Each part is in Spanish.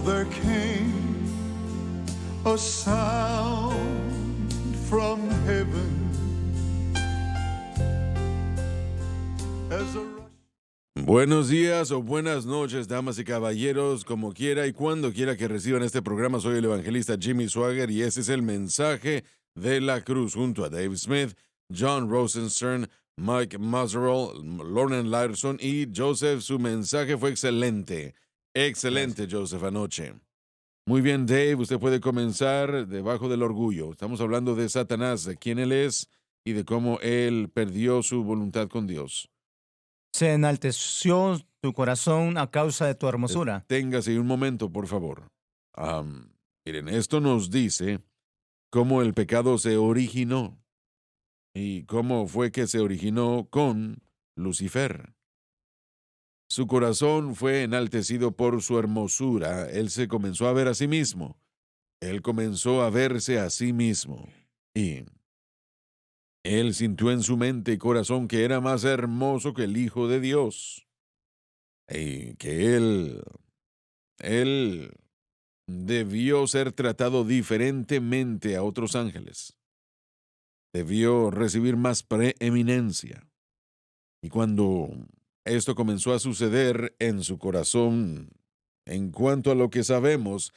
there came a sound from heaven as a Buenos días o buenas noches, damas y caballeros, como quiera y cuando quiera que reciban este programa. Soy el evangelista Jimmy Swaggart y este es el mensaje de la cruz junto a Dave Smith, John Rosenstern, Mike Mazzarell, Lauren Larson y Joseph. Su mensaje fue excelente. Excelente, Gracias. Joseph, anoche. Muy bien, Dave, usted puede comenzar debajo del orgullo. Estamos hablando de Satanás, de quién él es y de cómo él perdió su voluntad con Dios. Se enalteció tu corazón a causa de tu hermosura. Téngase un momento, por favor. Miren, esto nos dice cómo el pecado se originó y cómo fue que se originó con Lucifer. Su corazón fue enaltecido por su hermosura. Él se comenzó a ver a sí mismo. Él comenzó a verse a sí mismo. Y él sintió en su mente y corazón que era más hermoso que el Hijo de Dios. Y que él debió ser tratado diferentemente a otros ángeles. Debió recibir más preeminencia. Y cuando esto comenzó a suceder en su corazón, en cuanto a lo que sabemos,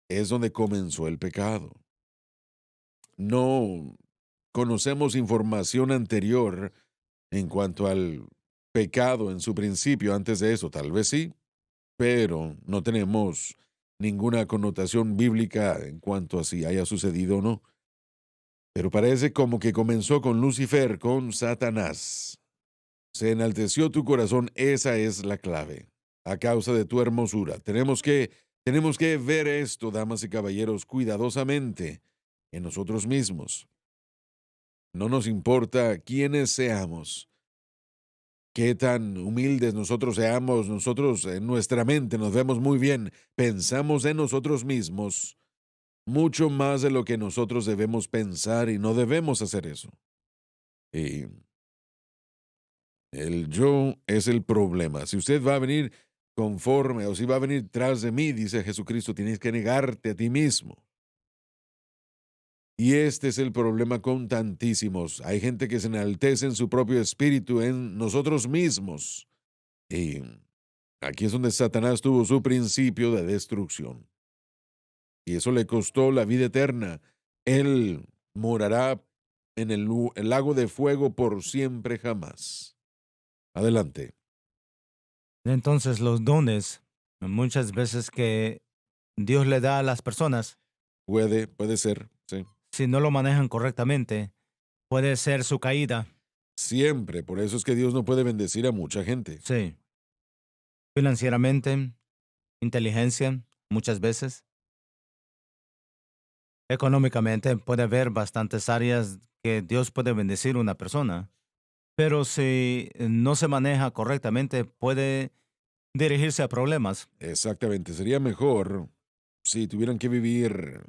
es donde comenzó el pecado. No conocemos información anterior en cuanto al pecado en su principio. Antes de eso, tal vez sí, pero no tenemos ninguna connotación bíblica en cuanto a si haya sucedido o no. Pero parece como que comenzó con Lucifer, con Satanás. Se enalteció tu corazón, esa es la clave, a causa de tu hermosura. Tenemos que ver esto, damas y caballeros, cuidadosamente en nosotros mismos. No nos importa quiénes seamos, qué tan humildes nosotros seamos, nosotros en nuestra mente nos vemos muy bien, pensamos en nosotros mismos mucho más de lo que nosotros debemos pensar y no debemos hacer eso. Y el yo es el problema. Si usted va a venir conforme o si va a venir tras de mí, dice Jesucristo, tienes que negarte a ti mismo. Y este es el problema con tantísimos. Hay gente que se enaltece en su propio espíritu, en nosotros mismos. Y aquí es donde Satanás tuvo su principio de destrucción. Y eso le costó la vida eterna. Él morará en el lago de fuego por siempre jamás. Adelante. Entonces los dones, muchas veces que Dios le da a las personas, Puede ser, sí. si no lo manejan correctamente, puede ser su caída. Siempre. Por eso es que Dios no puede bendecir a mucha gente. Sí. Financieramente, inteligencia, muchas veces. Económicamente, puede haber bastantes áreas que Dios puede bendecir a una persona. Pero si no se maneja correctamente, puede dirigirse a problemas. Exactamente. Sería mejor si tuvieran que vivir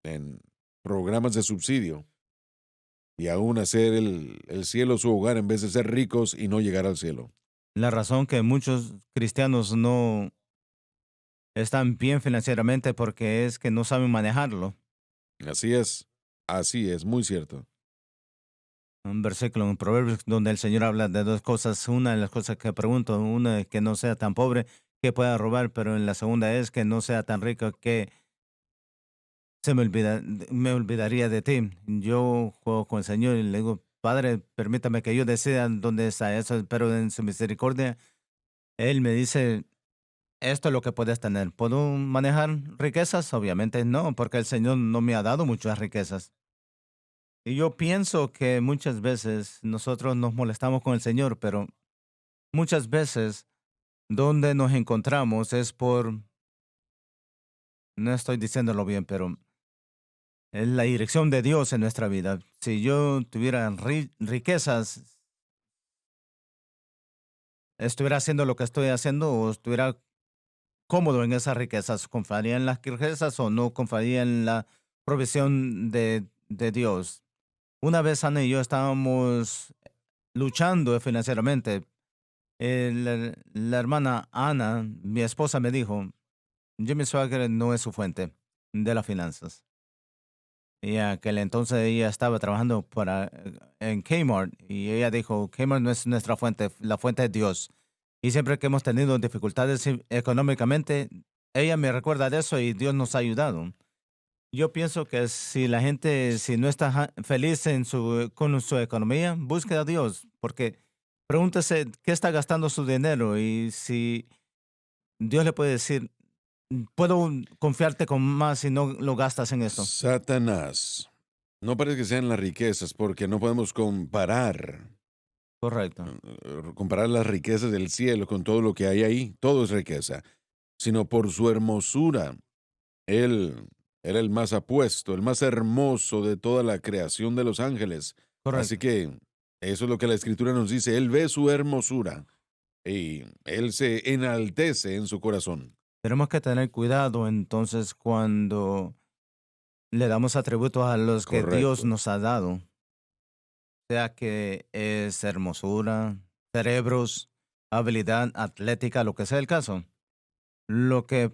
en programas de subsidio y aún hacer el cielo su hogar en vez de ser ricos y no llegar al cielo. La razón que muchos cristianos no están bien financieramente porque es que no saben manejarlo. Así es, muy cierto. Un versículo en Proverbios donde el Señor habla de dos cosas. Una de las cosas que pregunto, una es que no sea tan pobre que pueda robar, pero en la segunda es que no sea tan rico que me olvidaría de ti. Yo juego con el Señor y le digo, Padre, permítame que yo decida dónde está eso, pero en su misericordia, Él me dice, esto es lo que puedes tener. ¿Puedo manejar riquezas? Obviamente no, porque el Señor no me ha dado muchas riquezas. Y yo pienso que muchas veces nosotros nos molestamos con el Señor, pero muchas veces donde nos encontramos es no estoy diciéndolo bien, pero es la dirección de Dios en nuestra vida. Si yo tuviera riquezas, estuviera haciendo lo que estoy haciendo o estuviera cómodo en esas riquezas, ¿confiaría en las riquezas o no confiaría en la provisión de Dios? Una vez Ana y yo estábamos luchando financieramente. La hermana Ana, mi esposa, me dijo, Jimmy Swagger no es su fuente de las finanzas. Y aquel entonces ella estaba trabajando en Kmart y ella dijo, Kmart no es nuestra fuente, la fuente es Dios. Y siempre que hemos tenido dificultades económicamente, ella me recuerda de eso y Dios nos ha ayudado. Yo pienso que si la gente, si no está feliz con su economía, busque a Dios, porque pregúntese qué está gastando su dinero y si Dios le puede decir, puedo confiarte con más si no lo gastas en esto. Satanás. No parece que sean las riquezas, porque no podemos Correcto. comparar las riquezas del cielo con todo lo que hay ahí. Todo es riqueza, sino por su hermosura. Él era el más apuesto, el más hermoso de toda la creación de los ángeles. Así Correcto. que eso es lo que la escritura nos dice. Él ve su hermosura y él se enaltece en su corazón. Tenemos que tener cuidado entonces cuando le damos atributos a los que Dios Correcto. nos ha dado, sea que es hermosura, cerebros, habilidad atlética, lo que sea el caso. Lo que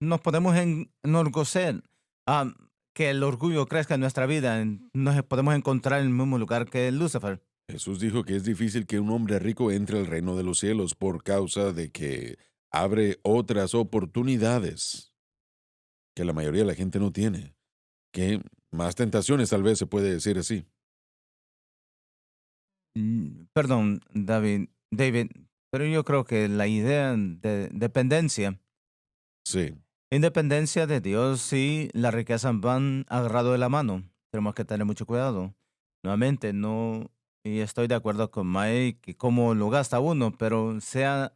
nos podemos enorgullecer, ah, que el orgullo crezca en nuestra vida, nos podemos encontrar en el mismo lugar que Lucifer. Jesús dijo que es difícil que un hombre rico entre al reino de los cielos por causa de que abre otras oportunidades que la mayoría de la gente no tiene. Que más tentaciones, tal vez se puede decir así. Perdón, David, pero yo creo que la idea de dependencia, Sí. independencia de Dios, sí, las riquezas van agarrado de la mano. Tenemos que tener mucho cuidado. Nuevamente, no, y estoy de acuerdo con Mike, que cómo lo gasta uno, pero sea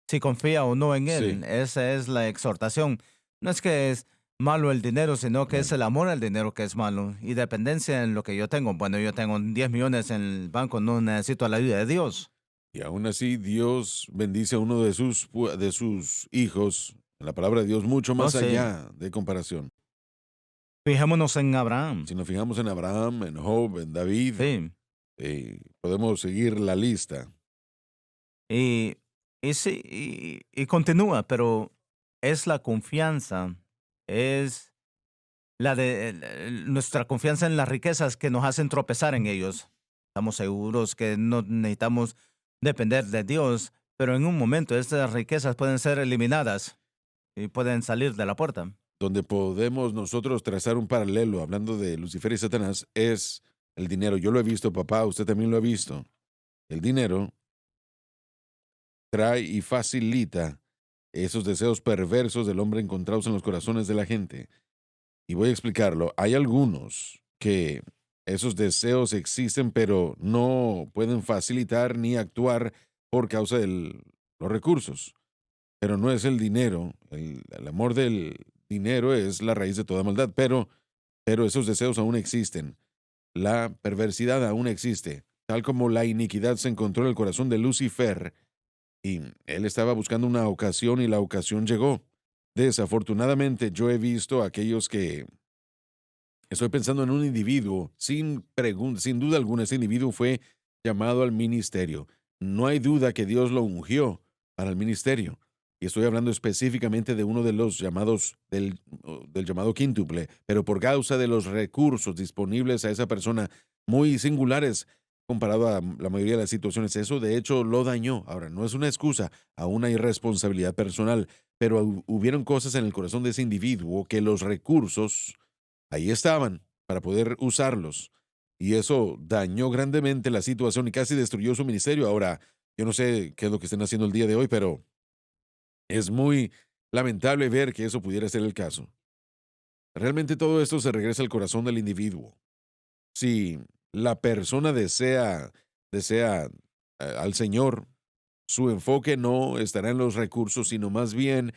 si confía o no en él, Sí. esa es la exhortación. No es que es malo el dinero, sino que es Amén. el amor al dinero que es malo. Y dependencia en lo que yo tengo. Bueno, yo tengo 10 millones en el banco, no necesito la ayuda de Dios. Y aún así, Dios bendice a uno de sus hijos, en la palabra de Dios, mucho Oh, más sí. allá de comparación. Fijémonos en Abraham. Si nos fijamos en Abraham, en Job, en David, Sí. podemos seguir la lista. Y, y sí, y continúa, pero es la confianza, es nuestra confianza en las riquezas que nos hacen tropezar en ellos. Estamos seguros que no necesitamos depender de Dios, pero en un momento estas riquezas pueden ser eliminadas y pueden salir de la puerta. Donde podemos nosotros trazar un paralelo, hablando de Lucifer y Satanás, es el dinero. Yo lo he visto, papá, usted también lo ha visto. El dinero trae y facilita esos deseos perversos del hombre encontrados en los corazones de la gente. Y voy a explicarlo. Hay algunos que esos deseos existen, pero no pueden facilitar ni actuar por causa de los recursos. Pero no es el dinero. El amor del dinero es la raíz de toda maldad, pero esos deseos aún existen. La perversidad aún existe, tal como la iniquidad se encontró en el corazón de Lucifer y él estaba buscando una ocasión y la ocasión llegó. Desafortunadamente, yo he visto a aquellos que estoy pensando en un individuo, sin duda alguna, ese individuo fue llamado al ministerio. No hay duda que Dios lo ungió para el ministerio. Y estoy hablando específicamente de uno de los llamados del llamado quíntuple, pero por causa de los recursos disponibles a esa persona muy singulares comparado a la mayoría de las situaciones, eso de hecho lo dañó. Ahora, no es una excusa a una irresponsabilidad personal, pero hubieron cosas en el corazón de ese individuo que los recursos ahí estaban para poder usarlos. Y eso dañó grandemente la situación y casi destruyó su ministerio. Ahora, yo no sé qué es lo que estén haciendo el día de hoy, pero es muy lamentable ver que eso pudiera ser el caso. Realmente todo esto se regresa al corazón del individuo. Si la persona desea al Señor, su enfoque no estará en los recursos, sino más bien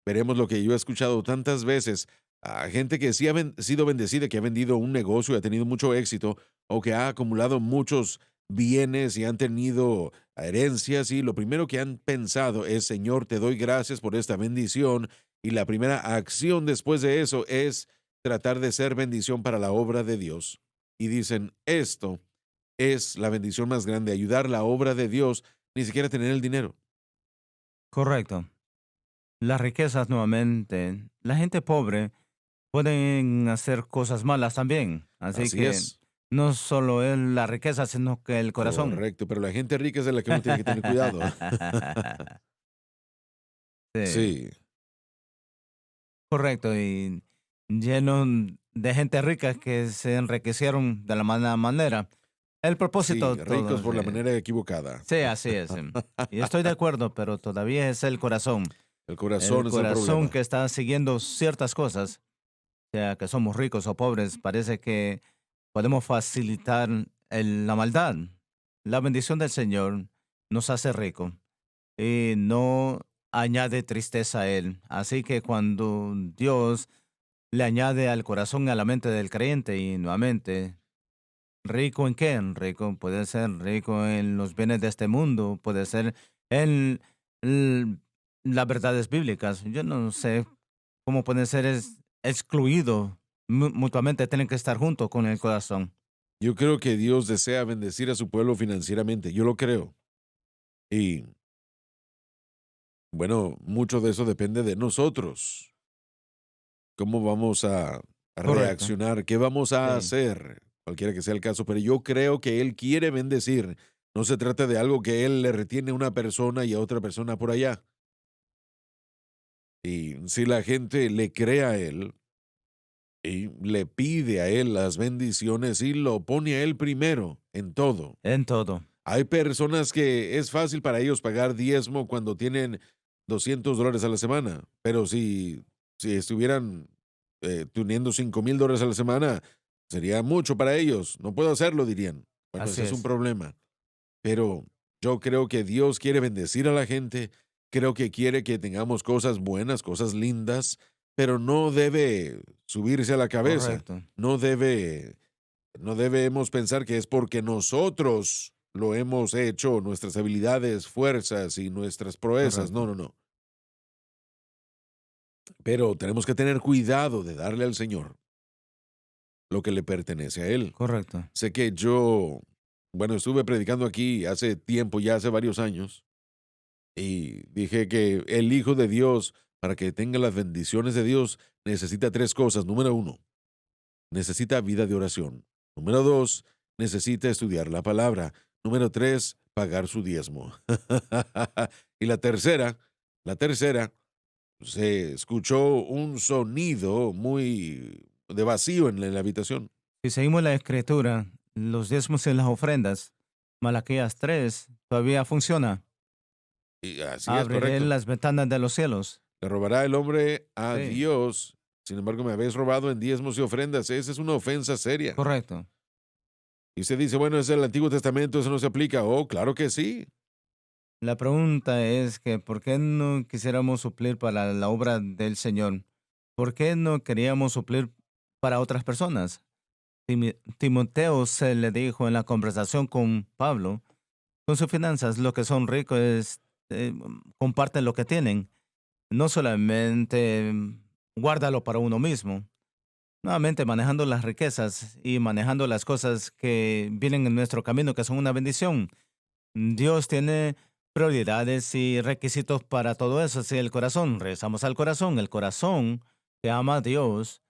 veremos lo que yo he escuchado tantas veces a gente que sí ha sido bendecida, que ha vendido un negocio y ha tenido mucho éxito, o que ha acumulado muchos bienes y han tenido herencias, y lo primero que han pensado es, Señor, te doy gracias por esta bendición, y la primera acción después de eso es tratar de ser bendición para la obra de Dios. Y dicen, esto es la bendición más grande, ayudar la obra de Dios, ni siquiera tener el dinero. Correcto. las riquezas nuevamente, la gente pobre pueden hacer cosas malas también. Así Así que es, no solo es la riqueza, sino que el corazón. correcto, pero la gente rica es de la que uno tiene que tener cuidado. Sí, Sí, correcto. Y lleno de gente rica que se enriquecieron de la mala manera. El sí, propósito, todo. ricos por la manera equivocada. Sí, así es. Y estoy de acuerdo, pero todavía es el corazón. El El corazón es el corazón problema. que está siguiendo ciertas cosas, sea que somos ricos o pobres, parece que podemos facilitar la maldad. La bendición del Señor nos hace rico y no añade tristeza a él. Así que cuando Dios le añade al corazón y a la mente del creyente y nuevamente, ¿rico en qué? Rico puede ser rico en los bienes de este mundo, puede ser en l- las verdades bíblicas. Yo no sé cómo pueden ser excluidos mutuamente, tienen que estar juntos con el corazón. Yo creo que Dios desea bendecir a su pueblo financieramente, yo lo creo. Y bueno, mucho de eso depende de nosotros. ¿Cómo vamos a Correcto. reaccionar? ¿Qué vamos a Sí. hacer? Cualquiera que sea el caso, pero yo creo que Él quiere bendecir. No se trata de algo que Él le retiene a una persona y a otra persona por allá. Y si la gente le cree a Él y le pide a Él las bendiciones y lo pone a Él primero en todo. En todo. Hay personas que es fácil para ellos pagar diezmo cuando tienen $200 a la semana, pero si estuvieran teniendo $5,000 a la semana, sería mucho para ellos. No puedo hacerlo, dirían. Bueno, Así ese es un es. problema. Pero yo creo que Dios quiere bendecir a la gente, creo que quiere que tengamos cosas buenas, cosas lindas, pero no debe subirse a la cabeza, Correcto. no debe, no debemos pensar que es porque nosotros lo hemos hecho, nuestras habilidades, fuerzas y nuestras proezas. No, Correcto. no, no. Pero tenemos que tener cuidado de darle al Señor lo que le pertenece a Él. Correcto. Sé que yo, bueno, estuve predicando aquí hace tiempo, ya hace varios años, y dije que el Hijo de Dios, para que tenga las bendiciones de Dios, necesita tres cosas. Número uno, necesita vida de oración. Número dos, necesita estudiar la palabra. Número tres, pagar su diezmo. Y la tercera, se escuchó un sonido muy de vacío en la habitación. Si seguimos la escritura, los diezmos y las ofrendas, Malaquías 3 todavía funciona. Y así es, Abriré correcto. las ventanas de los cielos. Le robará el hombre a Sí, Dios. Sin embargo, me habéis robado en diezmos y ofrendas. Esa es una ofensa seria. correcto. Y usted dice, bueno, es el Antiguo Testamento, eso no se aplica. Oh, claro que sí. La pregunta es que ¿por qué no quisiéramos suplir para la obra del Señor? ¿Por qué no queríamos suplir para otras personas? Timoteo se le dijo en la conversación con Pablo, con sus finanzas, lo que son ricos es, comparten lo que tienen, no solamente guárdalo para uno mismo. Nuevamente, manejando las riquezas y manejando las cosas que vienen en nuestro camino, que son una bendición. Dios tiene prioridades y requisitos para todo eso. Si el corazón, regresamos al corazón, el corazón que ama a Dios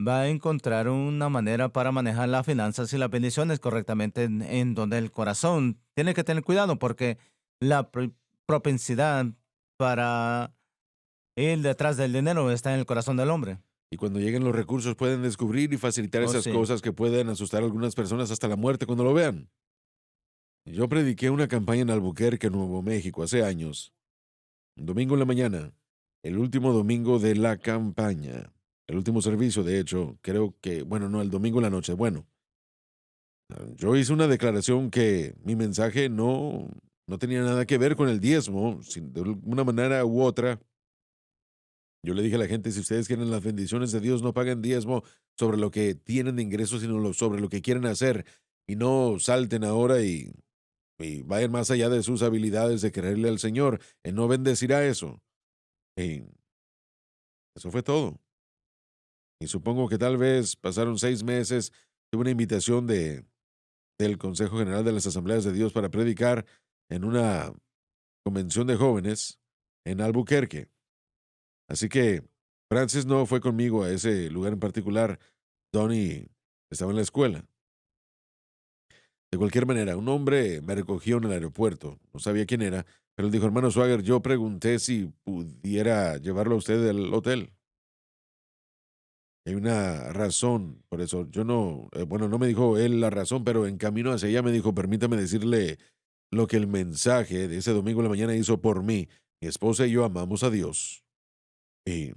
va a encontrar una manera para manejar las finanzas y las bendiciones correctamente en donde el corazón tiene que tener cuidado porque la propensidad para ir detrás del dinero está en el corazón del hombre. Y cuando lleguen los recursos pueden descubrir y facilitar Oh, esas sí. cosas que pueden asustar a algunas personas hasta la muerte cuando lo vean. Yo prediqué una campaña en Albuquerque, Nuevo México, hace años. Un domingo en la mañana, el último domingo de la campaña. El último servicio, de hecho, creo que, bueno, no, el domingo en la noche. Bueno, yo hice una declaración que mi mensaje no tenía nada que ver con el diezmo, de una manera u otra. Yo le dije a la gente, si ustedes quieren las bendiciones de Dios, no paguen diezmo sobre lo que tienen de ingresos, sino sobre lo que quieren hacer. Y no salten ahora y vayan más allá de sus habilidades de creerle al Señor. Él no bendecirá eso. Y eso fue todo. Y supongo que tal vez pasaron 6 meses, tuve una invitación del Consejo General de las Asambleas de Dios para predicar en una convención de jóvenes en Albuquerque. Así que Francis no fue conmigo a ese lugar en particular. Donnie estaba en la escuela. De cualquier manera, un hombre me recogió en el aeropuerto. No sabía quién era, pero él dijo, hermano Swagger, yo pregunté si pudiera llevarlo a usted del hotel. Hay una razón por eso. Yo no, bueno, no me dijo él la razón, pero en camino hacia allá me dijo, permítame decirle lo que el mensaje de ese domingo en la mañana hizo por mí. Mi esposa y yo amamos a Dios y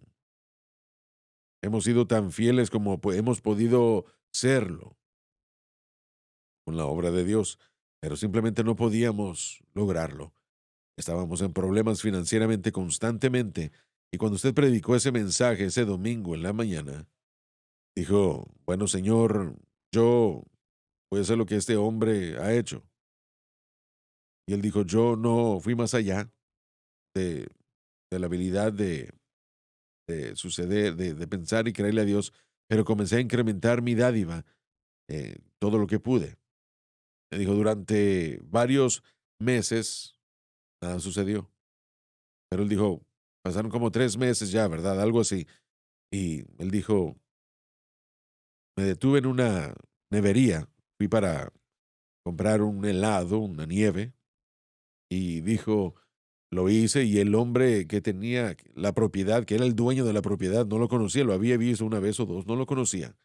hemos sido tan fieles como hemos podido serlo con la obra de Dios, pero simplemente no podíamos lograrlo. Estábamos en problemas financieramente constantemente y cuando usted predicó ese mensaje ese domingo en la mañana, dijo, bueno, Señor, yo voy a hacer lo que este hombre ha hecho. Y él dijo, yo no fui más allá de, de la habilidad de suceder, de pensar y creerle a Dios, pero comencé a incrementar mi dádiva, todo lo que pude. Me dijo, durante varios meses nada sucedió. Pero él dijo, pasaron como 3 meses ya, ¿verdad? Algo así. Y él dijo, me detuve en una nevería, fui para comprar un helado, una nieve, y dijo, lo hice y el hombre que tenía la propiedad, que era el dueño de la propiedad, no lo conocía, lo había visto una vez o dos, no lo conocía.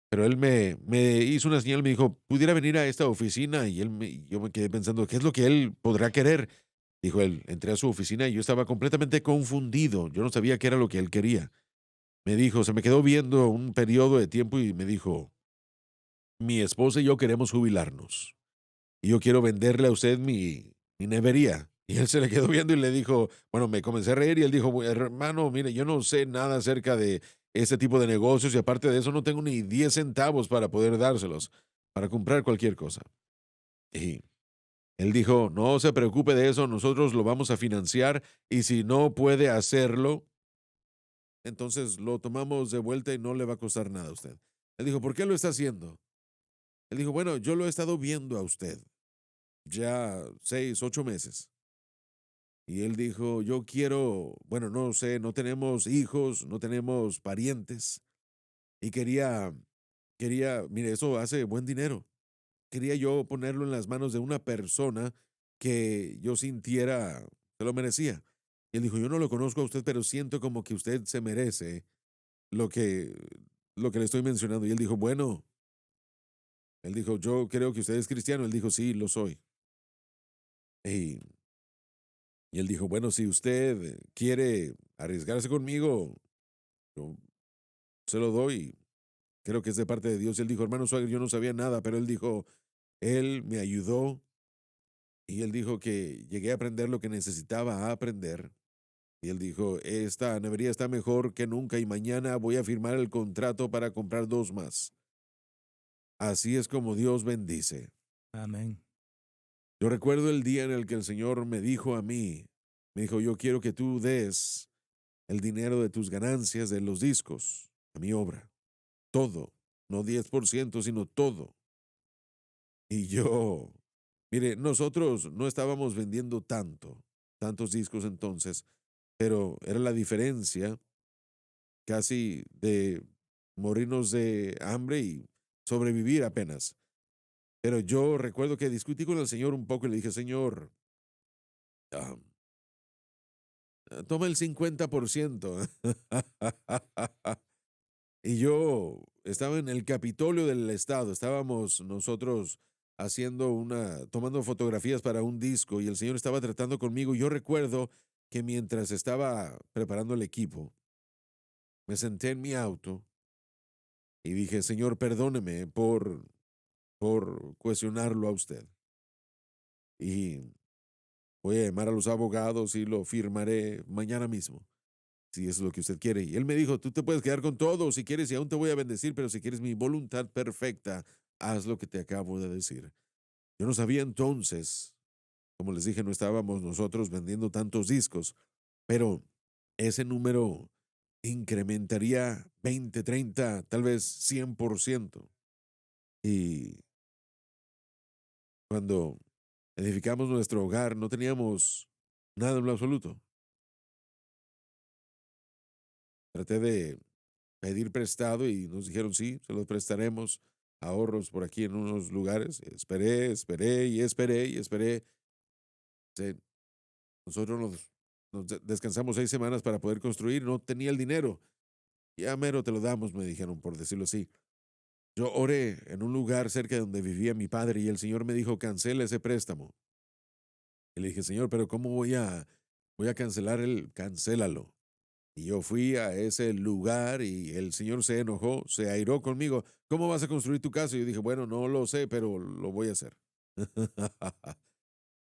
Pero él me hizo una señal, me dijo, pudiera venir a esta oficina y yo me quedé pensando, ¿qué es lo que él podrá querer? Dijo él, entré a su oficina y yo estaba completamente confundido, yo no sabía qué era lo que él quería. Me dijo, se me quedó viendo un periodo de tiempo y me dijo, mi esposa y yo queremos jubilarnos y yo quiero venderle a usted mi nevería. Y él se le quedó viendo y le dijo, bueno, me comencé a reír y él dijo, hermano, mire, yo no sé nada acerca de ese tipo de negocios y aparte de eso no tengo ni 10 centavos para poder dárselos, para comprar cualquier cosa. Y él dijo, no se preocupe de eso, nosotros lo vamos a financiar y si no puede hacerlo, entonces lo tomamos de vuelta y no le va a costar nada a usted. Él dijo, ¿por qué lo está haciendo? Él dijo, bueno, yo lo he estado viendo a usted ya 6, 8 meses. Y él dijo, yo quiero, bueno, no sé, no tenemos hijos, no tenemos parientes. Y mire, eso hace buen dinero. Quería yo ponerlo en las manos de una persona que yo sintiera se lo merecía. Y él dijo, yo no lo conozco a usted, pero siento como que usted se merece lo que, lo que le estoy mencionando. Y él dijo, bueno, él dijo, yo creo que usted es cristiano. Él dijo, sí, lo soy. Y, y él dijo, bueno, si usted quiere arriesgarse conmigo, yo se lo doy. Creo que es de parte de Dios. Y él dijo, hermano Swagger, yo no sabía nada, pero él dijo, él me ayudó y él dijo que llegué a aprender lo que necesitaba aprender. Y él dijo, esta nevería está mejor que nunca y mañana voy a firmar el contrato para comprar dos más. Así es como Dios bendice. Amén. Yo recuerdo el día en el que el Señor me dijo a mí, me dijo, yo quiero que tú des el dinero de tus ganancias de los discos a mi obra. Todo, no 10%, sino todo. Y yo, mire, nosotros no estábamos vendiendo tantos discos entonces, pero era la diferencia casi de morirnos de hambre y sobrevivir apenas. Pero yo recuerdo que discutí con el Señor un poco y le dije, Señor, ah, toma el 50%. Y yo estaba en el Capitolio del Estado, estábamos nosotros tomando fotografías para un disco y el Señor estaba tratando conmigo. Yo recuerdo que mientras estaba preparando el equipo, me senté en mi auto y dije, Señor, perdóneme por cuestionarlo a usted. Y voy a llamar a los abogados y lo firmaré mañana mismo, si es lo que usted quiere. Y él me dijo, tú te puedes quedar con todo si quieres y aún te voy a bendecir, pero si quieres mi voluntad perfecta, haz lo que te acabo de decir. Yo no sabía entonces, como les dije, no estábamos nosotros vendiendo tantos discos, pero ese número incrementaría 20, 30, tal vez 100%. Y cuando edificamos nuestro hogar, no teníamos nada en lo absoluto. traté de pedir prestado y nos dijeron, sí, se los prestaremos, ahorros por aquí en unos lugares. Esperé, esperé y esperé y esperé. Se- Nosotros descansamos 6 semanas para poder construir, no tenía el dinero. Ya mero te lo damos, me dijeron, por decirlo así. Yo oré en un lugar cerca de donde vivía mi padre y el Señor me dijo, cancela ese préstamo. Y le dije, Señor, pero ¿cómo voy a cancelar cancélalo? Y yo fui a ese lugar y el Señor se enojó, se airó conmigo. ¿Cómo vas a construir tu casa? Y yo dije, bueno, no lo sé, pero lo voy a hacer.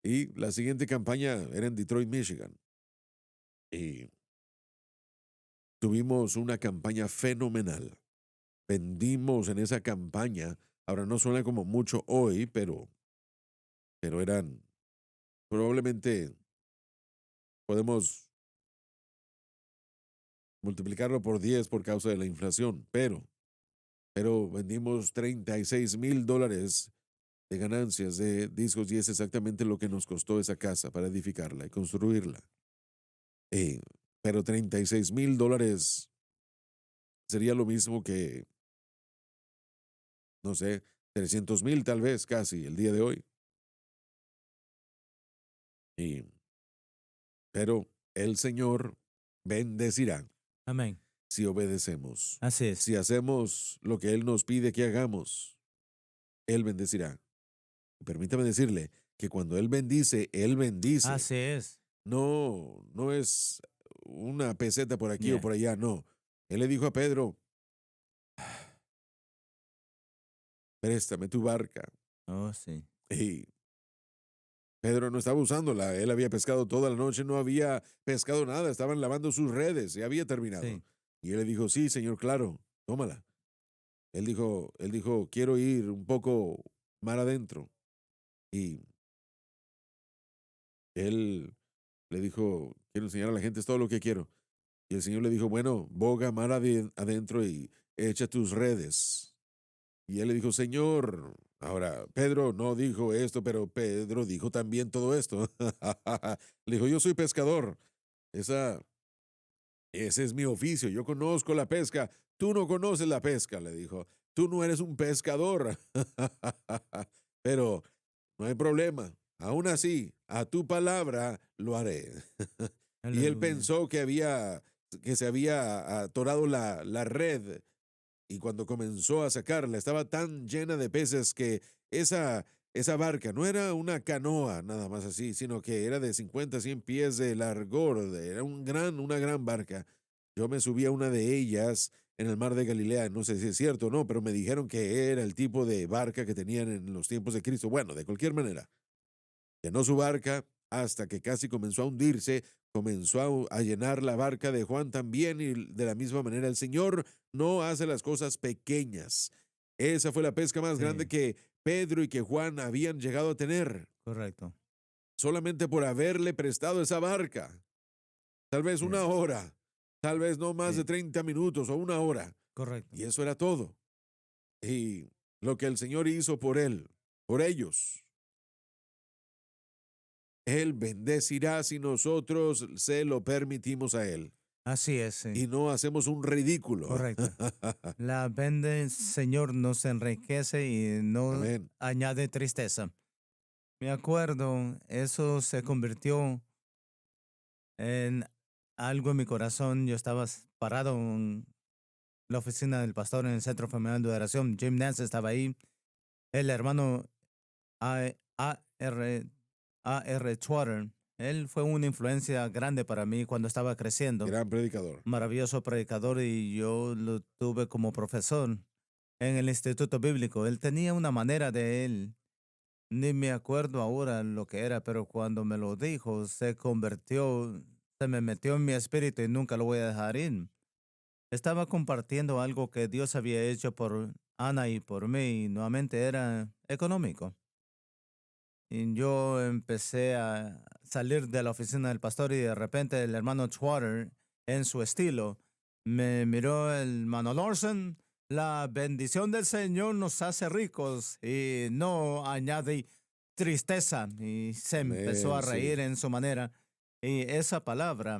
Y la siguiente campaña era en Detroit, Michigan. Y tuvimos una campaña fenomenal. Vendimos en esa campaña. Ahora no suena como mucho hoy, pero eran probablemente podemos multiplicarlo por 10 por causa de la inflación, pero vendimos $36,000 de ganancias de discos y es exactamente lo que nos costó esa casa para edificarla y construirla. Eh, pero $36,000 sería lo mismo que, no sé, 300,000 tal vez casi el día de hoy. Y, pero el Señor bendecirá Amén. si obedecemos. Así es. Si hacemos lo que Él nos pide que hagamos, Él bendecirá. Y permítame decirle que cuando Él bendice. Así es. No, no es una peseta por aquí o Yeah. por allá, no. Él le dijo a Pedro, préstame tu barca. Oh, sí. Y Pedro no estaba usándola, él había pescado toda la noche, no había pescado nada, estaban lavando sus redes y había terminado. Sí. Y él le dijo, sí, señor, claro, tómala. Él dijo, quiero ir un poco mar adentro. Y él le dijo, quiero enseñar a la gente es todo lo que quiero. Y el Señor le dijo, bueno, boga mar adentro y echa tus redes. Y él le dijo, Señor, ahora Pedro no dijo esto, pero Pedro dijo también todo esto. Le dijo, yo soy pescador. Esa, ese es mi oficio. Yo conozco la pesca. Tú no conoces la pesca, le dijo. Tú no eres un pescador. Pero no hay problema. Aún así, a tu palabra lo haré. Y él Aleluya. pensó que se había atorado la red y cuando comenzó a sacarla estaba tan llena de peces que esa barca no era una canoa nada más así, sino que era de 50 a 100 pies de largor, era una gran barca. Yo me subí a una de ellas en el mar de Galilea, no sé si es cierto o no, pero me dijeron que era el tipo de barca que tenían en los tiempos de Cristo. Bueno, de cualquier manera, llenó su barca hasta que casi comenzó a hundirse, comenzó a llenar la barca de Juan también y de la misma manera el Señor no hace las cosas pequeñas. Esa fue la pesca más grande Sí. que Pedro y que Juan habían llegado a tener, Correcto. solamente por haberle prestado esa barca. Tal vez Sí. una hora, tal vez no más de Sí. 30 minutos o una hora. Correcto. Y eso era todo. Y lo que el Señor hizo por él, por ellos, Él bendecirá si nosotros se lo permitimos a Él Así es. Sí. y no hacemos un ridículo. Correcto. La vende, Señor, nos enriquece y no Amén. añade tristeza. Me acuerdo, eso se convirtió en algo en mi corazón. Yo estaba parado en la oficina del pastor en el Centro Familiar de Oración. Jim Nance estaba ahí. El hermano A.R. Twatter. Él fue una influencia grande para mí cuando estaba creciendo. Gran predicador. Maravilloso predicador y yo lo tuve como profesor en el Instituto Bíblico. Él tenía una manera de él. Ni me acuerdo ahora lo que era, pero cuando me lo dijo, se me metió en mi espíritu y nunca lo voy a dejar ir. Estaba compartiendo algo que Dios había hecho por Ana y por mí, y nuevamente era económico. Y yo empecé a salir de la oficina del pastor y de repente el hermano Twatter, en su estilo, me miró el hermano Lawson. La bendición del Señor nos hace ricos y no añade tristeza. Y se empezó a Amén, reír sí. en su manera. Y esa palabra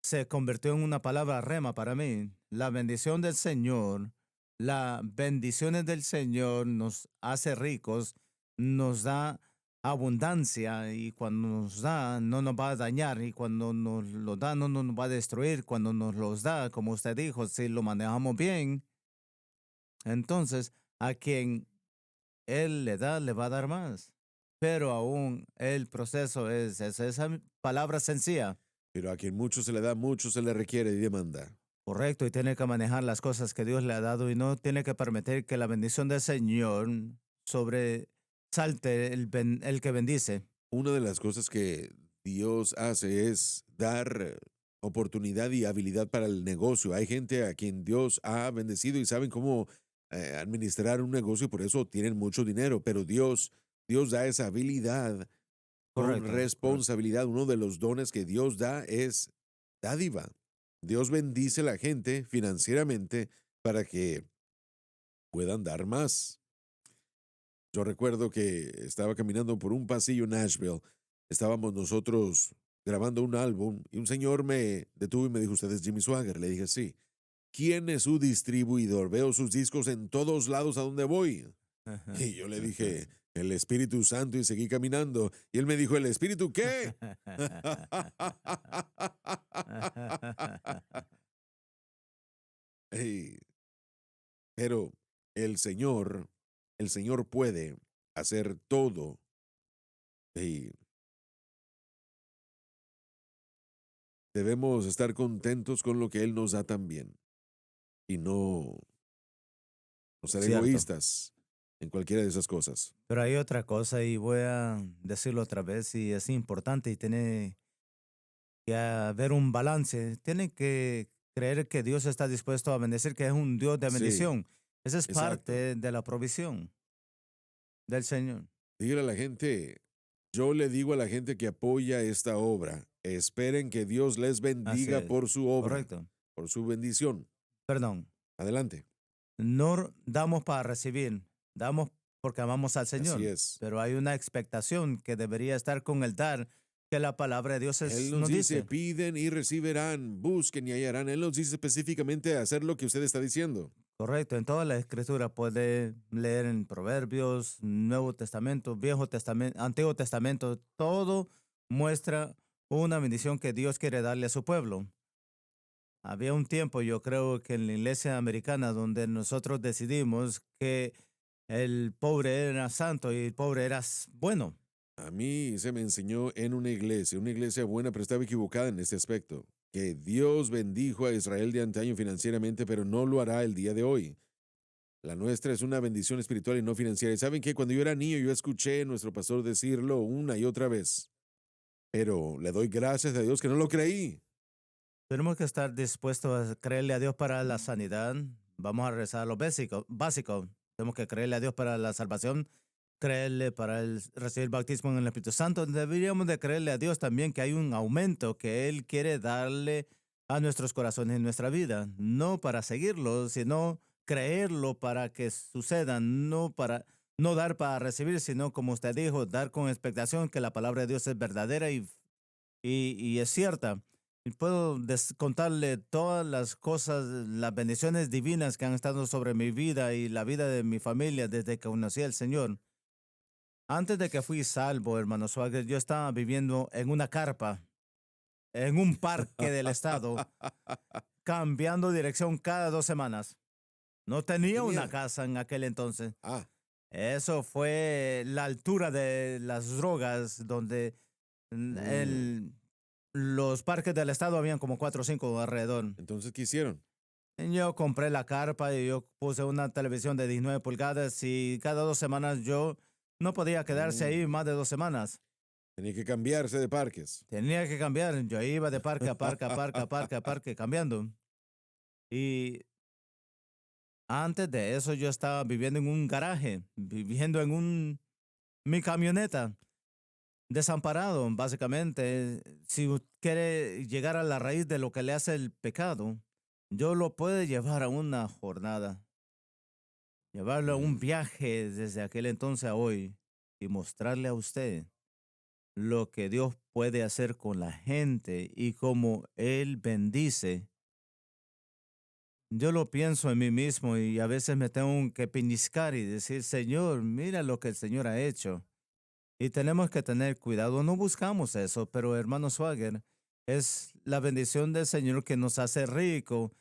se convirtió en una palabra rema para mí. La bendición del Señor, las bendiciones del Señor nos hace ricos, nos da abundancia y cuando nos da no nos va a dañar y cuando nos lo da no nos va a destruir. Cuando nos los da, como usted dijo, si lo manejamos bien, entonces a quien Él le da, le va a dar más. Pero aún el proceso es esa palabra sencilla. Pero a quien mucho se le da, mucho se le requiere y demanda. Correcto, y tiene que manejar las cosas que Dios le ha dado y no tiene que permitir que la bendición del Señor sobresalte el que bendice. Una de las cosas que Dios hace es dar oportunidad y habilidad para el negocio. Hay gente a quien Dios ha bendecido y saben cómo administrar un negocio y por eso tienen mucho dinero, pero Dios da esa habilidad con Correcto, correcto. responsabilidad. Uno de los dones que Dios da es dádiva. Dios bendice a la gente financieramente para que puedan dar más. Yo recuerdo que estaba caminando por un pasillo en Nashville. Estábamos nosotros grabando un álbum y un señor me detuvo y me dijo, ¿usted es Jimmy Swagger? Le dije, sí. ¿Quién es su distribuidor? Veo sus discos en todos lados a donde voy. Y yo le dije, el Espíritu Santo, y seguí caminando. Y él me dijo, ¿el Espíritu qué? Ey, pero el Señor, el Señor puede hacer todo. Y debemos estar contentos con lo que Él nos da también. Y no ser Cierto. egoístas en cualquiera de esas cosas. Pero hay otra cosa y voy a decirlo otra vez y es importante y tiene que haber un balance. Tiene que creer que Dios está dispuesto a bendecir, que es un Dios de Sí, bendición. Esa es exacto. parte de la provisión del Señor. Dígale a la gente, yo le digo a la gente que apoya esta obra, esperen que Dios les Así bendiga es. por su obra, Correcto. por su bendición. Perdón. Adelante. No damos para recibir, damos porque amamos al Señor. Así es. Pero hay una expectación que debería estar con el dar, que la palabra de Dios Él nos nos dice, dice. piden y recibirán, busquen y hallarán. Él nos dice específicamente hacer lo que usted está diciendo. Correcto, en toda la escritura puede leer en Proverbios, Nuevo Testamento, Viejo Testamento, Antiguo Testamento, todo muestra una bendición que Dios quiere darle a su pueblo. Había un tiempo, yo creo que en la iglesia americana, donde nosotros decidimos que el pobre era santo y el pobre era bueno. A mí se me enseñó en una iglesia buena, pero estaba equivocada en este aspecto, que Dios bendijo a Israel de antaño financieramente, pero no lo hará el día de hoy. La nuestra es una bendición espiritual y no financiera. Y saben que cuando yo era niño, yo escuché a nuestro pastor decirlo una y otra vez, pero le doy gracias a Dios que no lo creí. Tenemos que estar dispuestos a creerle a Dios para la sanidad. Vamos a rezar lo básico. Tenemos que creerle a Dios para la salvación, creerle para recibir el bautismo en el Espíritu Santo. Deberíamos de creerle a Dios también que hay un aumento que Él quiere darle a nuestros corazones en nuestra vida. No para seguirlo, sino creerlo para que suceda, no dar para recibir, sino como usted dijo, dar con expectación que la palabra de Dios es verdadera y es cierta. Y puedo contarle todas las cosas, las bendiciones divinas que han estado sobre mi vida y la vida de mi familia desde que conocí al Señor. Antes de que fui salvo, hermano Swagger, yo estaba viviendo en una carpa, en un parque del estado, cambiando dirección cada 2 semanas. No tenía una Tenía. casa en aquel entonces. Ah, Eso fue la altura de las drogas, donde los parques del estado habían como 4 o 5 alrededor. entonces, ¿qué hicieron? Yo compré la carpa y yo puse una televisión de 19 pulgadas y cada 2 semanas yo no podía quedarse ahí más de 2 semanas. Tenía que cambiarse de parques. Tenía que cambiar. Yo iba de parque a parque, a parque, a parque, a parque, cambiando. Y antes de eso yo estaba viviendo en un garaje, viviendo en mi camioneta, desamparado, básicamente. Si quiere llegar a la raíz de lo que le hace el pecado, yo lo puedo llevar a una jornada, llevarlo a un Mm. viaje desde aquel entonces a hoy y mostrarle a usted lo que Dios puede hacer con la gente y cómo Él bendice, yo lo pienso en mí mismo y a veces me tengo que pellizcar y decir, Señor, mira lo que el Señor ha hecho. Y tenemos que tener cuidado, no buscamos eso, pero hermano Swagger, es la bendición del Señor que nos hace rico.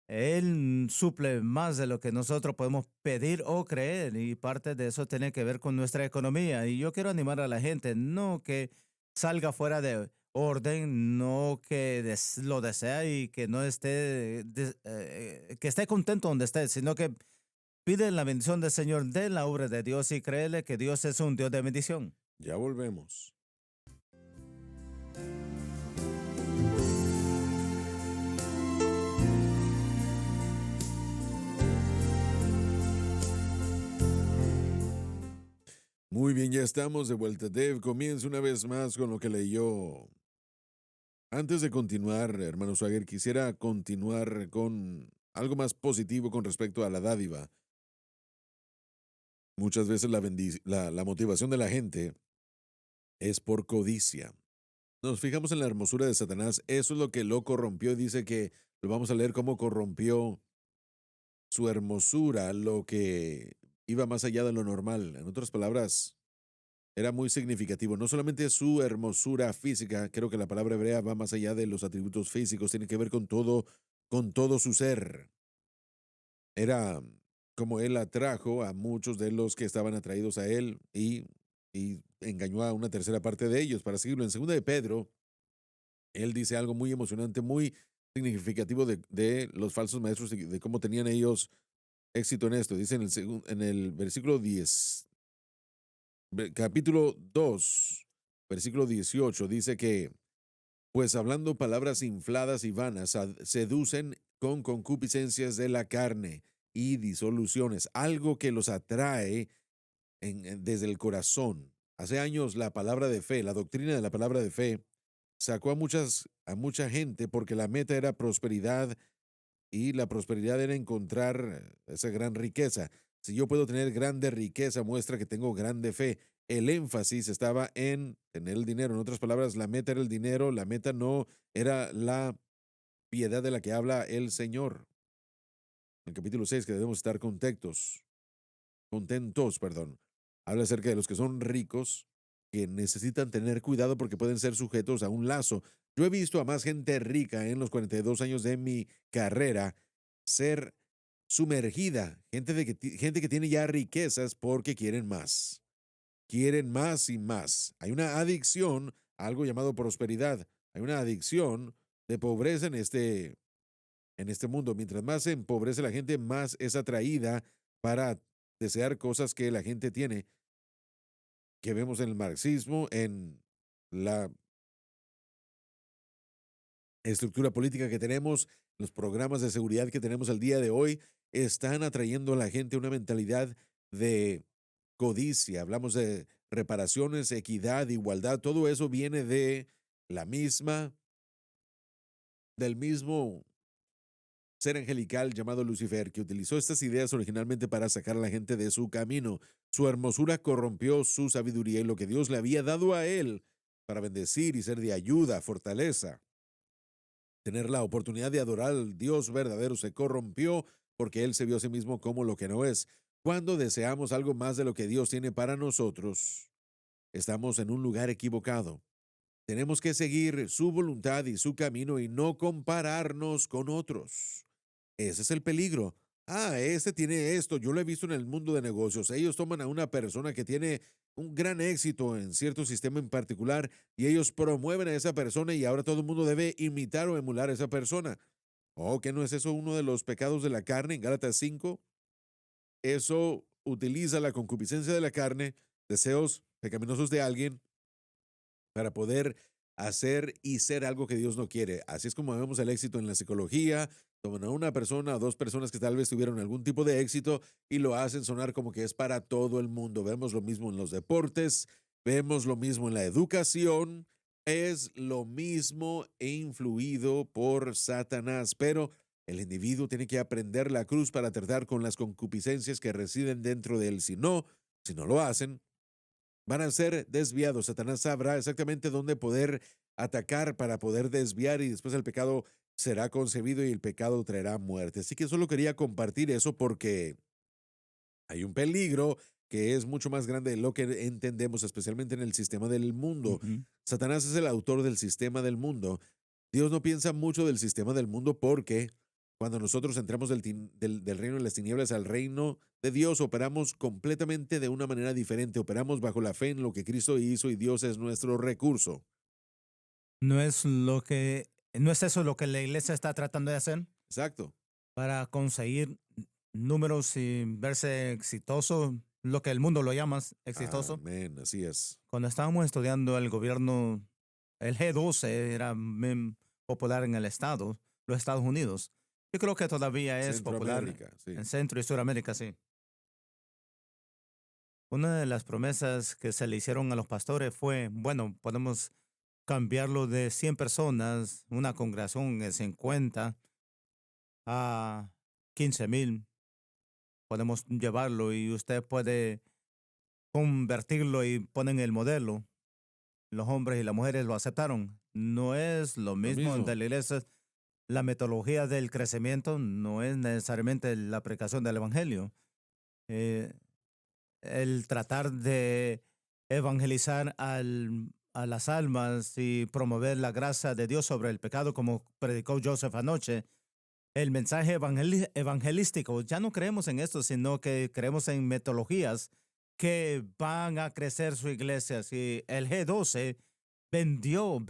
Él suple más de lo que nosotros podemos pedir o creer y parte de eso tiene que ver con nuestra economía. Y yo quiero animar a la gente, no que salga fuera de orden, no que lo desea y que no esté, que esté contento donde esté, sino que pide la bendición del Señor de la obra de Dios y créele que Dios es un Dios de bendición. Ya volvemos. Muy bien, ya estamos de vuelta. Dave, comienza una vez más con lo que leyó. Antes de continuar, hermano Swagger, quisiera continuar con algo más positivo con respecto a la dádiva. Muchas veces la motivación de la gente es por codicia. Nos fijamos en la hermosura de Satanás, eso es lo que lo corrompió. Dice que lo vamos a leer cómo corrompió su hermosura, lo que iba más allá de lo normal. En otras palabras, era muy significativo. No solamente su hermosura física, creo que la palabra hebrea va más allá de los atributos físicos, tiene que ver con todo su ser. Era como él atrajo a muchos de los que estaban atraídos a él y engañó a una tercera parte de ellos. Para seguirlo, en 2 de Pedro, él dice algo muy emocionante, muy significativo de los falsos maestros y de cómo tenían ellos éxito en esto. Dice en el versículo 10, capítulo 2, versículo 18, dice que, pues hablando palabras infladas y vanas, seducen con concupiscencias de la carne y disoluciones, algo que los atrae desde el corazón. Hace años la palabra de fe, la doctrina de la palabra de fe, sacó a mucha gente porque la meta era prosperidad y la prosperidad era encontrar esa gran riqueza. Si yo puedo tener grande riqueza, muestra que tengo grande fe. El énfasis estaba en tener el dinero. En otras palabras, la meta era el dinero, la meta no era la piedad de la que habla el Señor. En el capítulo 6, que debemos estar contentos, perdón. Habla acerca de los que son ricos, que necesitan tener cuidado porque pueden ser sujetos a un lazo. Yo he visto a más gente rica en los 42 años de mi carrera ser sumergida, gente que tiene ya riquezas porque quieren más y más. Hay una adicción a algo llamado prosperidad, hay una adicción de pobreza en este mundo. Mientras más se empobrece la gente, más es atraída para desear cosas que la gente tiene, que vemos en el marxismo, en la estructura política que tenemos, los programas de seguridad que tenemos al día de hoy, están atrayendo a la gente una mentalidad de codicia. Hablamos de reparaciones, equidad, igualdad, todo eso viene del mismo ser angelical llamado Lucifer, que utilizó estas ideas originalmente para sacar a la gente de su camino. Su hermosura corrompió su sabiduría y lo que Dios le había dado a él para bendecir y ser de ayuda, fortaleza. Tener la oportunidad de adorar al Dios verdadero se corrompió porque él se vio a sí mismo como lo que no es. Cuando deseamos algo más de lo que Dios tiene para nosotros, estamos en un lugar equivocado. Tenemos que seguir su voluntad y su camino y no compararnos con otros. Ese es el peligro. Este tiene esto. Yo lo he visto en el mundo de negocios. Ellos toman a una persona que tiene un gran éxito en cierto sistema en particular y ellos promueven a esa persona y ahora todo el mundo debe imitar o emular a esa persona. ¿Que no es eso uno de los pecados de la carne en Gálatas 5? Eso utiliza la concupiscencia de la carne, deseos pecaminosos de alguien para poder hacer y ser algo que Dios no quiere. Así es como vemos el éxito en la psicología. Toman a una persona o dos personas que tal vez tuvieron algún tipo de éxito y lo hacen sonar como que es para todo el mundo. Vemos lo mismo en los deportes, vemos lo mismo en la educación. Es lo mismo influido por Satanás, pero el individuo tiene que aprender la cruz para tratar con las concupiscencias que residen dentro de él. Si no lo hacen, van a ser desviados. Satanás sabrá exactamente dónde poder atacar para poder desviar y después el pecado será concebido y el pecado traerá muerte. Así que solo quería compartir eso porque hay un peligro que es mucho más grande de lo que entendemos, especialmente en el sistema del mundo. Ujú. Satanás es el autor del sistema del mundo. Dios no piensa mucho del sistema del mundo porque cuando nosotros entramos del reino de las tinieblas al reino de Dios, operamos completamente de una manera diferente. Operamos bajo la fe en lo que Cristo hizo y Dios es nuestro recurso. No es eso lo que la iglesia está tratando de hacer Exacto. para conseguir números y verse exitoso, lo que el mundo lo llama exitoso. Amén, así es. Cuando estábamos estudiando el gobierno, el G12 era popular en el estado, los Estados Unidos. Yo creo que todavía es popular Centroamérica, sí. en Centro y Suramérica, sí. Una de las promesas que se le hicieron a los pastores fue, bueno, podemos cambiarlo de 100 personas, una congregación de 50 a 15,000. Podemos llevarlo y usted puede convertirlo y ponen el modelo. Los hombres y las mujeres lo aceptaron. No es lo Lo mismo de mismo. la iglesia. La metodología del crecimiento no es necesariamente la predicación del evangelio. Eh, el tratar de evangelizar a las almas y promover la gracia de Dios sobre el pecado, como predicó Joseph anoche. El mensaje evangelístico, ya no creemos en esto, sino que creemos en metodologías que van a crecer su iglesia. Si el G12 vendió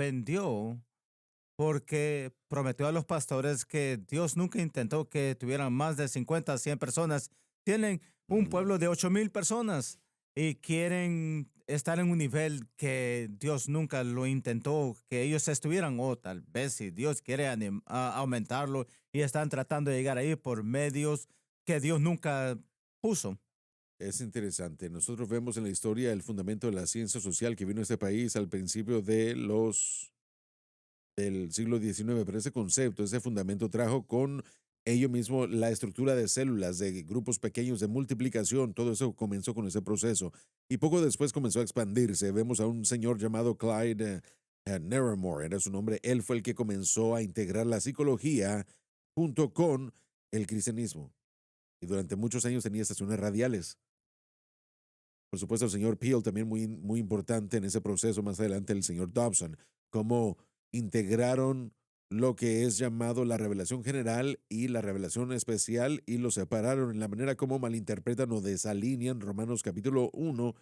porque prometió a los pastores que Dios nunca intentó que tuvieran más de 50, 100 personas. Tienen un Mm, pueblo de 8,000 personas y quieren estar en un nivel que Dios nunca lo intentó, que ellos estuvieran, o tal vez si Dios quiere aumentarlo y están tratando de llegar ahí por medios que Dios nunca puso. Es interesante. Nosotros vemos en la historia el fundamento de la ciencia social que vino a este país al principio del siglo XIX, pero ese concepto, ese fundamento trajo con ello mismo la estructura de células, de grupos pequeños de multiplicación, todo eso comenzó con ese proceso y poco después comenzó a expandirse. Vemos a un señor llamado Clyde Narramore, era su nombre, él fue el que comenzó a integrar la psicología junto con el cristianismo y durante muchos años tenía estaciones radiales. Por supuesto, el señor Peel también muy importante en ese proceso. Más adelante, el señor Dobson, cómo integraron lo que es llamado la revelación general y la revelación especial y lo separaron en la manera como malinterpretan o desalinean Romanos capítulo 1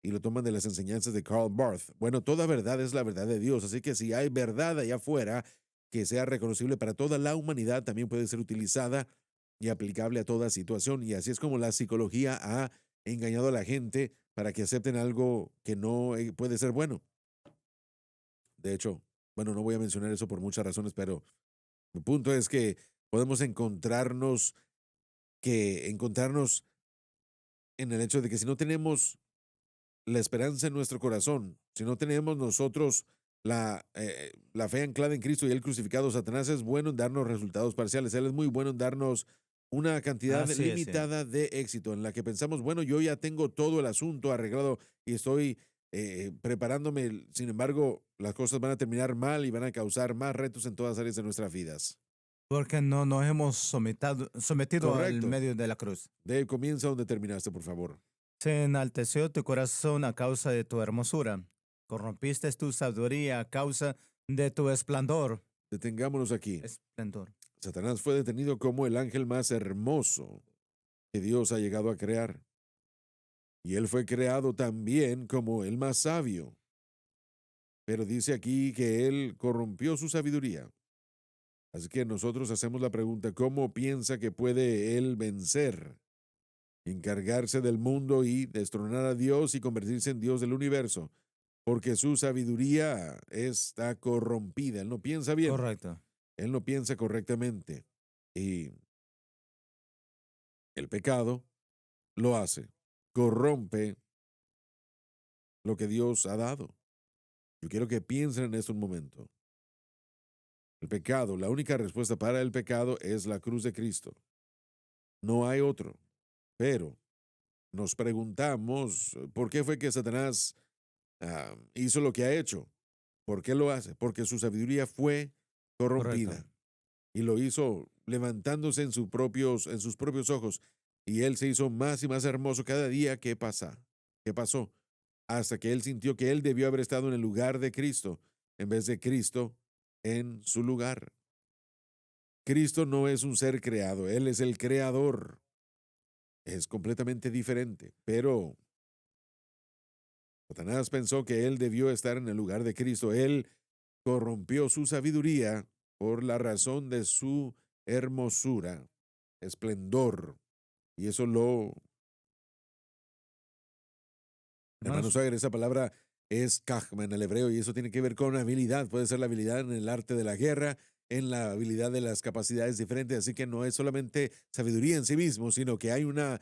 y lo toman de las enseñanzas de Karl Barth. Bueno, toda verdad es la verdad de Dios, así que si hay verdad allá afuera que sea reconocible para toda la humanidad, también puede ser utilizada y aplicable a toda situación. Y así es como la psicología ha engañado a la gente para que acepten algo que no puede ser bueno. De hecho, bueno, no voy a mencionar eso por muchas razones, pero mi punto es que podemos encontrarnos en el hecho de que si no tenemos la esperanza en nuestro corazón, si no tenemos nosotros la fe anclada en Cristo y el crucificado, Satanás es bueno en darnos resultados parciales. Él es muy bueno en darnos una cantidad Así es, sí. limitada de éxito en la que pensamos, bueno, yo ya tengo todo el asunto arreglado y estoy preparándome. Sin embargo, las cosas van a terminar mal y van a causar más retos en todas las áreas de nuestras vidas. Porque no nos hemos sometido al Correcto. medio de la cruz. Dave, comienza donde terminaste, por favor. Se enalteció tu corazón a causa de tu hermosura. Corrompiste tu sabiduría a causa de tu esplendor. Detengámonos aquí. Esplendor. Satanás fue detenido como el ángel más hermoso que Dios ha llegado a crear. Y él fue creado también como el más sabio. Pero dice aquí que él corrompió su sabiduría. Así que nosotros hacemos la pregunta, ¿cómo piensa que puede él vencer, encargarse del mundo y destronar a Dios y convertirse en Dios del universo? Porque su sabiduría está corrompida. Él no piensa bien. Correcto. Él no piensa correctamente. Y el pecado lo hace. Corrompe lo que Dios ha dado. Yo quiero que piensen en eso un momento. El pecado, la única respuesta para el pecado es la cruz de Cristo. No hay otro. Pero nos preguntamos, ¿por qué fue que Satanás hizo lo que ha hecho. ¿Por qué lo hace? Porque su sabiduría fue corrompida. Correcto. Y lo hizo levantándose en sus propios ojos. Y él se hizo más y más hermoso cada día. ¿Qué pasa? ¿Qué pasó? Hasta que él sintió que él debió haber estado en el lugar de Cristo, en vez de Cristo en su lugar. Cristo no es un ser creado, Él es el creador. Es completamente diferente, pero Satanás pensó que él debió estar en el lugar de Cristo. Él corrompió su sabiduría por la razón de su hermosura, esplendor. Y eso lo, hermano Hermanos, Sager, esa palabra es kachma en el hebreo y eso tiene que ver con habilidad. Puede ser la habilidad en el arte de la guerra, en la habilidad de las capacidades diferentes. Así que no es solamente sabiduría en sí mismo, sino que hay una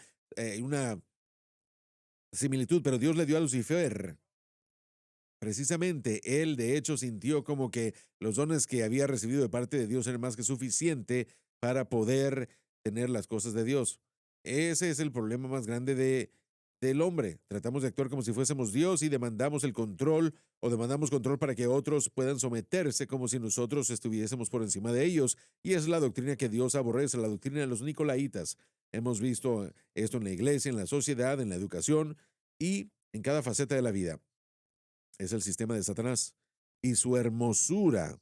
similitud. Pero Dios le dio a Lucifer. Precisamente él, de hecho, sintió como que los dones que había recibido de parte de Dios eran más que suficiente para poder tener las cosas de Dios. Ese es el problema más grande del hombre. Tratamos de actuar como si fuésemos Dios y demandamos el control o demandamos control para que otros puedan someterse como si nosotros estuviésemos por encima de ellos. Y es la doctrina que Dios aborrece, la doctrina de los nicolaitas. Hemos visto esto en la iglesia, en la sociedad, en la educación y en cada faceta de la vida. Es el sistema de Satanás. Y su hermosura,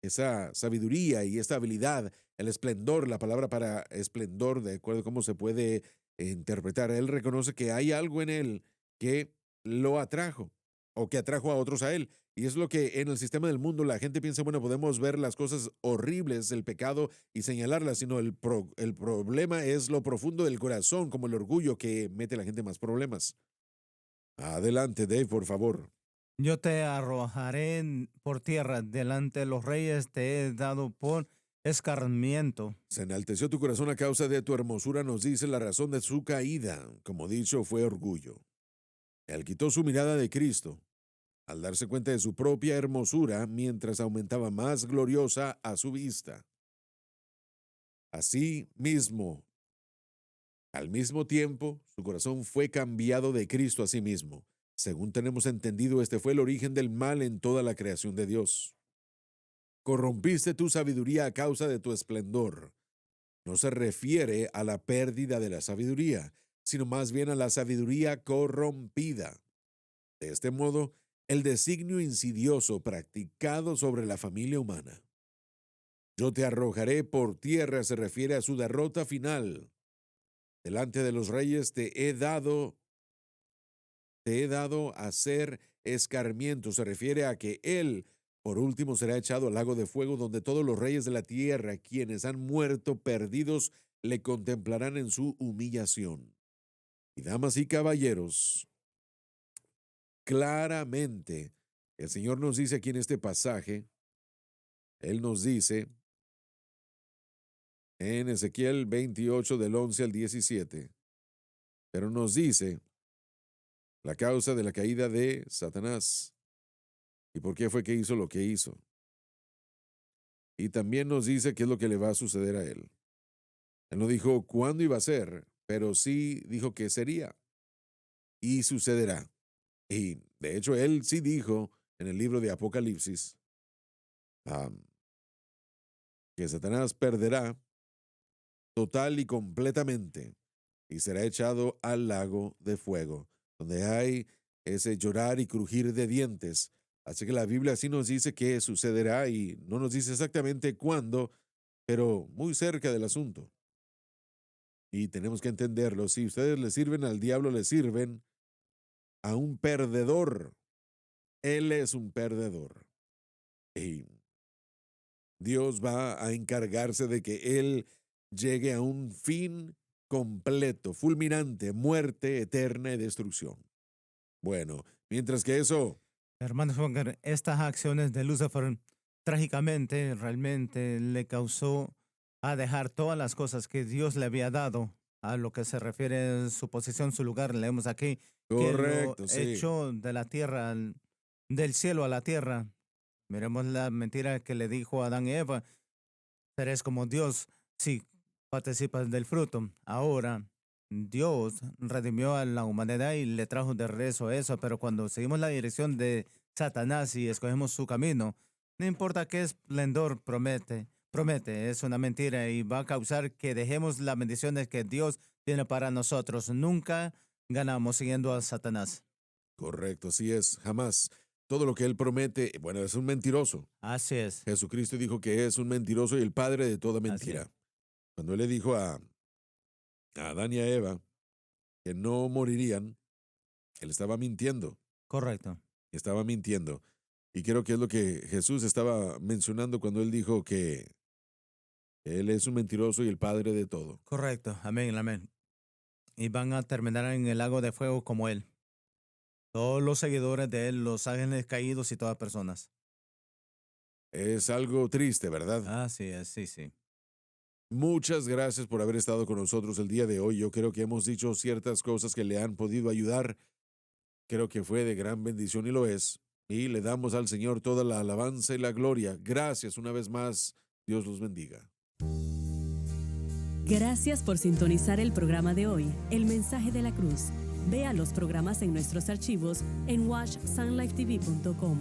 esa sabiduría y esta habilidad, el esplendor, la palabra para esplendor, de acuerdo a cómo se puede interpretar, él reconoce que hay algo en él que lo atrajo o que atrajo a otros a él. Y es lo que en el sistema del mundo la gente piensa, bueno, podemos ver las cosas horribles, el pecado y señalarlas, sino el problema es lo profundo del corazón, como el orgullo que mete a la gente en más problemas. Adelante, Dave, por favor. yo te arrojaré por tierra, delante de los reyes te he dado por escarmiento. Se enalteció tu corazón a causa de tu hermosura, nos dice la razón de su caída. Como dicho, fue orgullo. Él quitó su mirada de Cristo al darse cuenta de su propia hermosura mientras aumentaba más gloriosa a su vista. Así mismo, al mismo tiempo, su corazón fue cambiado de Cristo a sí mismo. Según tenemos entendido, este fue el origen del mal en toda la creación de Dios. Corrompiste tu sabiduría a causa de tu esplendor. No se refiere a la pérdida de la sabiduría, sino más bien a la sabiduría corrompida. De este modo, el designio insidioso practicado sobre la familia humana. Yo te arrojaré por tierra se refiere a su derrota final. Delante de los reyes te he dado a hacer escarmiento. Se refiere a que él, por último, será echado al lago de fuego, donde todos los reyes de la tierra, quienes han muerto perdidos, le contemplarán en su humillación. Y damas y caballeros, claramente, el Señor nos dice aquí en este pasaje, Él nos dice en Ezequiel 28 del 11 al 17, pero nos dice la causa de la caída de Satanás y por qué fue que hizo lo que hizo. Y también nos dice qué es lo que le va a suceder a él. Él no dijo cuándo iba a ser, pero sí dijo que sería y sucederá. Y de hecho, él sí dijo en el libro de Apocalipsis que Satanás perderá total y completamente y será echado al lago de fuego, donde hay ese llorar y crujir de dientes. Así que la Biblia sí nos dice que sucederá y no nos dice exactamente cuándo, pero muy cerca del asunto. Y tenemos que entenderlo. Si ustedes le sirven al diablo, le sirven a un perdedor. Él es un perdedor. Y Dios va a encargarse de que él llegue a un fin completo, fulminante, muerte eterna y destrucción. Bueno, mientras que eso, Hermano Juan, estas acciones de Lucifer trágicamente realmente le causó a dejar todas las cosas que Dios le había dado. A lo que se refiere a su posición, su lugar, leemos aquí que lo correcto, sí. echó de la tierra, del cielo a la tierra. Miremos la mentira que le dijo a Adán y Eva: serás como Dios si participas del fruto. Ahora, Dios redimió a la humanidad y le trajo de regreso eso, pero cuando seguimos la dirección de Satanás y escogemos su camino, no importa qué esplendor promete, es una mentira y va a causar que dejemos las bendiciones que Dios tiene para nosotros. Nunca ganamos siguiendo a Satanás. Correcto, así es, jamás. Todo lo que él promete, bueno, es un mentiroso. Así es. Jesucristo dijo que es un mentiroso y el padre de toda Así mentira. es. Cuando él le dijo a Adán y a Eva que no morirían, él estaba mintiendo, Correcto. estaba mintiendo. Y creo que es lo que Jesús estaba mencionando cuando él dijo que él es un mentiroso y el padre de todo. Correcto. Amén, amén. Y van a terminar en el lago de fuego como él. Todos los seguidores de él, los ángeles caídos y todas personas. Es algo triste, ¿verdad? Así es, sí, sí. Muchas gracias por haber estado con nosotros el día de hoy. Yo creo que hemos dicho ciertas cosas que le han podido ayudar. Creo que fue de gran bendición y lo es. Y le damos al Señor toda la alabanza y la gloria. Gracias una vez más. Dios los bendiga. Gracias por sintonizar el programa de hoy, El Mensaje de la Cruz. Vea los programas en nuestros archivos en watchsunlifetv.com.